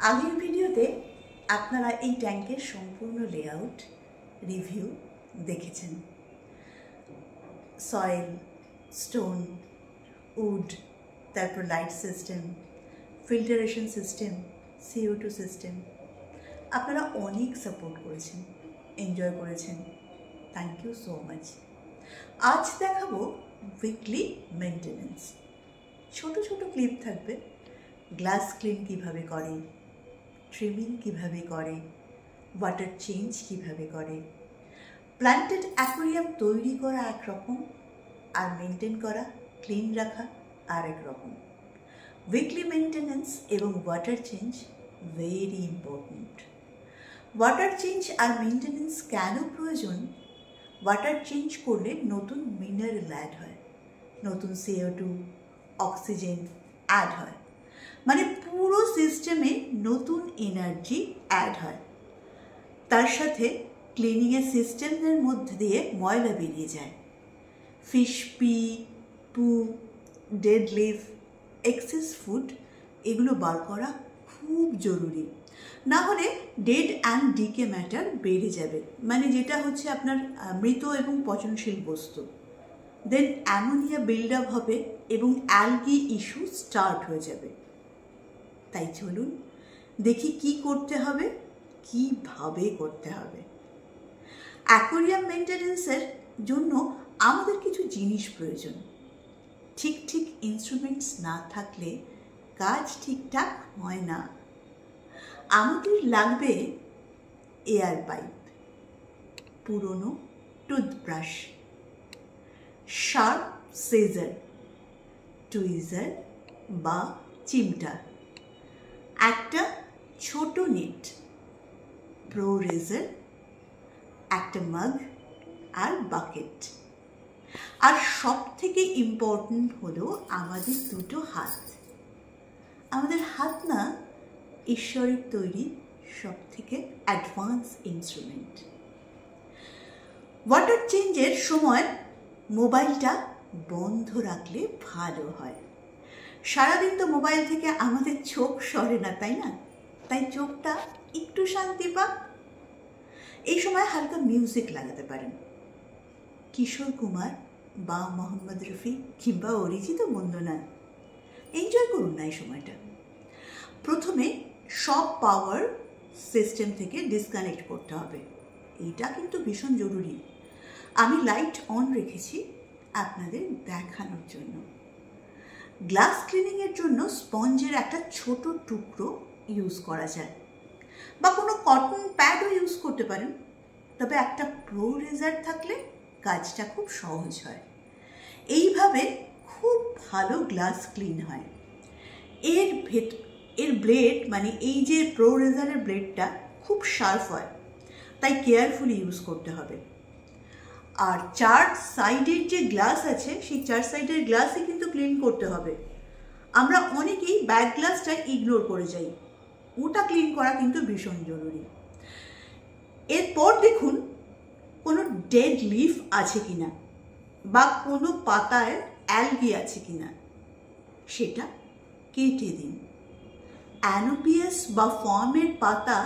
আগের ভিডিওতে আপনারা এই ট্যাঙ্কের সম্পূর্ণ লেআউট রিভিউ দেখেছেন। সয়েল, স্টোন, উড, তারপর light system, filtration system, CO2 system. আপনারা অনেক সাপোর্ট করেছেন, এনজয় করেছেন। Thank you so much. আজ দেখাবো উইকলি মেনটেনেন্স। ছোট ছোট ক্লিপ থাকবে। গ্লাস ক্লিন কীভাবে করে, ট্রিমিং কীভাবে করে, ওয়াটার চেঞ্জ কীভাবে করে। প্ল্যান্টেড অ্যাকোয়ারিয়াম তৈরি করা একরকম, আর মেনটেন করা, ক্লিন রাখা আর এক রকম। উইকলি মেনটেনেন্স এবং water change very important. Water change আর মেনটেনেন্স কেন প্রয়োজন? ওয়াটার চেঞ্জ করলে নতুন মিনারেল অ্যাড হয়, নতুন CO2, অক্সিজেন অ্যাড হয়, মানে পুরো সিস্টেমে নতুন এনার্জি অ্যাড হয়। তার সাথে ক্লিনিংয়ের সিস্টেমের মধ্যে দিয়ে ময়লা বেরিয়ে যায়। ফিশ পি, পু, ডেড লিভ, এক্সেস ফুড এগুলো বার করা খুব জরুরি। না হলে ডেড অ্যান্ড ডিকে ম্যাটার বেড়ে যাবে, মানে যেটা হচ্ছে আপনার মৃত এবং পচনশীল বস্তু। দেন অ্যামোনিয়া বিল্ড আপ হবে এবং অ্যালগি ইস্যু স্টার্ট হয়ে যাবে। তাই চলুন দেখি কি করতে হবে, কিভাবে করতে হবে। অ্যাকোয়ারিয়াম মেনটেনেন্সের জন্য আমাদের কিছু জিনিস প্রয়োজন। ঠিক ইনস্ট্রুমেন্টস না থাকলে কাজ ঠিকঠাক হয় না। আমাদের লাগবে এয়ার পাইপ, পুরনো টুথব্রাশ, শার্প সিজার, টুইজার বা চিমটা, একটা ছোট নেট, প্রো রেজার, একটা মাগ আর বাকেট। আর সব থেকে ইম্পর্ট্যান্ট হলো আমাদের দুটো হাত। আমাদের হাত না ঈশ্বরের তৈরি সব থেকে অ্যাডভান্স ইনস্ট্রুমেন্ট। ওয়াটার চেঞ্জের সময় মোবাইলটা বন্ধ রাখলে ভালো হয়। সারাদিন তো মোবাইল থেকে আমাদের চোখ সরে না, তাই না? তাই চোখটা একটু শান্তি পাক। এই সময় হালকা মিউজিক লাগাতে পারেন। কিশোর কুমার বা মোহাম্মদ রফি কিংবা অরিজিৎ বন্দনা, এনজয় করুন না এই সময়টা। প্রথমে সব পাওয়ার সিস্টেম থেকে ডিসকানেক্ট করতে হবে। এটা কিন্তু ভীষণ জরুরি। আমি লাইট অন রেখেছি আপনাদের দেখানোর জন্য। গ্লাস ক্লিনিংয়ের জন্য স্পঞ্জের একটা ছোট টুকরো ইউজ করা যায়, বা কোনো কটন প্যাডও ইউজ করতে পারেন। তবে একটা প্রো রেজার থাকলে কাজটা খুব সহজ হয়। এইভাবে খুব ভালো গ্লাস ক্লিন হয়। এর ব্লেড, মানে এই যে প্রো রেজারের ব্লেডটা খুব শার্প হয়, তাই কেয়ারফুলি ইউজ করতে হবে। আর চার সাইডের যে গ্লাস আছে, সেই চার সাইডের গ্লাসই কিন্তু ক্লিন করতে হবে। আমরা অনেকেই ব্যাক গ্লাসটা ইগনোর করে যাই, ওটা ক্লিন করা কিন্তু ভীষণ জরুরি। এরপর দেখুন কোনো ডেড লিফ আছে কিনা, বা কোনো পাতায় অ্যালগি আছে কিনা, সেটা কেটে দিন। অ্যানোপিয়াস বা ফর্মের পাতা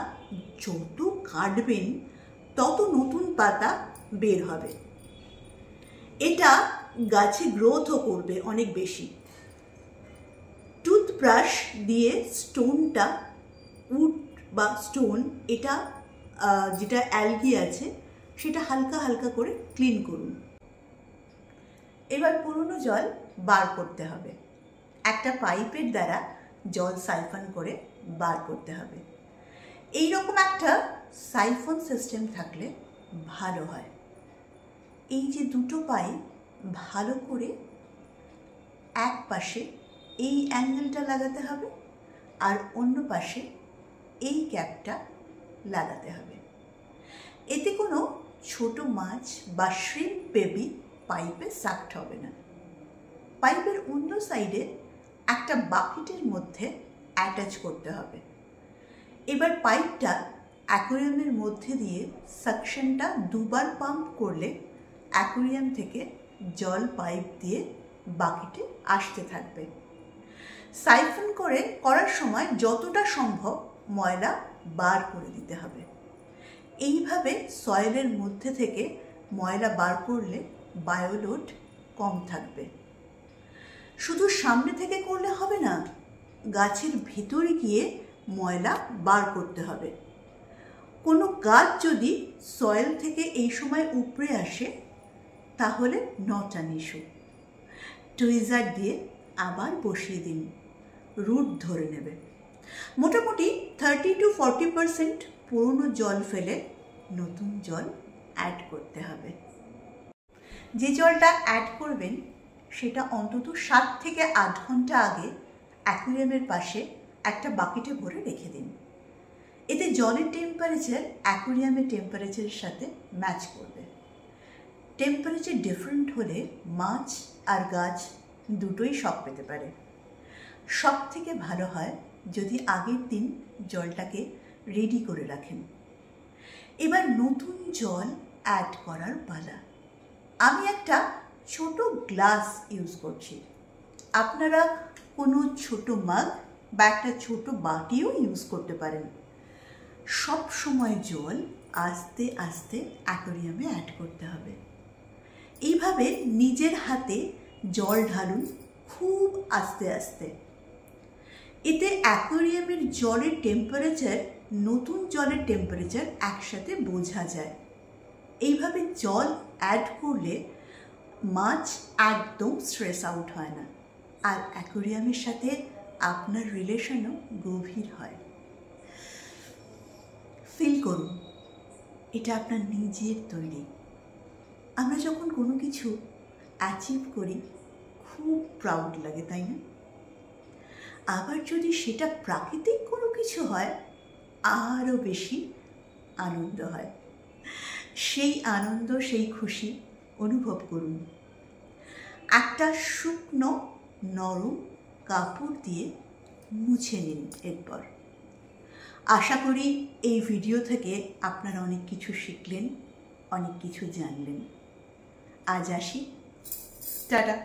যত কাটবেন তত নতুন পাতা বের হবে। এটা গাছে গ্রোথও করবে অনেক বেশি। টুথব্রাশ দিয়ে স্টোনটা, উড বা স্টোন, এটা যেটা অ্যালগি আছে সেটা হালকা হালকা করে ক্লিন করুন। এবার পুরনো জল বার করতে হবে। একটা পাইপের দ্বারা জল সাইফন করে বার করতে হবে। এই রকম একটা সাইফন সিস্টেম থাকলে ভালো হয়। এই যে দুটো পাইপ ভালো করে এক পাশে এই অ্যাঙ্গেলটা লাগাতে হবে, আর অন্য পাশে এই ক্যাপটা লাগাতে হবে। এতে কোনো ছোট মাছ বা শ্রিম্প বেবি পাইপে সাকড হবে না। পাইপের অন্য সাইডে একটা বাকেটের মধ্যে অ্যাটাচ করতে হবে। এবার পাইপটা অ্যাকোয়ারিয়ামের মধ্যে দিয়ে সাকশনটা দুবার পাম্প করলে অ্যাকোয়ারিয়াম থেকে জল পাইপ দিয়ে বাকেটে আসতে থাকবে। সাইফন করার সময় যতটা সম্ভব ময়লা বার করে দিতে হবে। এইভাবে সয়েলের মধ্যে থেকে ময়লা বার করলে বায়োলোড কম থাকবে। শুধু সামনে থেকে করলে হবে না, গাছের ভেতরে গিয়ে ময়লা বার করতে হবে। কোনো গাছ যদি সয়েল থেকে এই সময় উপড়ে আসে তাহলে নট অ্যান ইস্যু। টুইজার দিয়ে আবার বসিয়ে দিন, রুট ধরে নেবে। মোটামুটি 30 to 40% পুরনো জল ফেলে নতুন জল অ্যাড করতে হবে। যে জলটা অ্যাড করবেন সেটা অন্তত 7 থেকে 8 ঘন্টা আগে অ্যাকুয়ারিয়ামের পাশে একটা বাকেটে ভরে রেখে দিন। এতে জলের টেম্পারেচার অ্যাকুয়ারিয়ামের টেম্পারেচারের সাথে ম্যাচ করবে। টেম্পারেচার ডিফারেন্ট হলে মাছ আর গাছ দুটোই শক পেতে পারে। সব থেকে ভালো হয় যদি আগের দিন জলটাকে রেডি করে রাখেন। এবার নতুন জল অ্যাড করার পালা। আমি একটা ছোট গ্লাস ইউজ করছি, আপনারা কোনো ছোট মাগ বা একটা ছোট বাটিও ইউজ করতে পারেন। সব সময় জল আস্তে আস্তে অ্যাকোয়ারিয়ামে অ্যাড করতে হবে। এইভাবে নিজের হাতে জল ঢালুন খুব আস্তে আস্তে। এতে অ্যাকোয়ারিয়ামের জলের টেম্পারেচার নতুন জলের টেম্পারেচার একসাথে বোঝা যায়। এইভাবে জল অ্যাড করলে মাছ একদম স্ট্রেস আউট হয় না, আর অ্যাকোয়ারিয়ামের সাথে আপনার রিলেশনও গভীর হয়। ফিল করুন এটা আপনার নিজের তৈরি। আমরা যখন কোনো কিছু অ্যাচিভ করি খুব প্রাউড লাগে, তাই না? আবার যদি সেটা প্রাকৃতিক কোনো কিছু হয় আরও বেশি আনন্দ হয়। সেই আনন্দ, সেই খুশি অনুভব করুন। একটা শুকনো নরম কাপড় দিয়ে মুছে নিন এরপর। আশা করি এই ভিডিও থেকে আপনারা অনেক কিছু শিখলেন, অনেক কিছু জানলেন। আজ আসি, টাটা।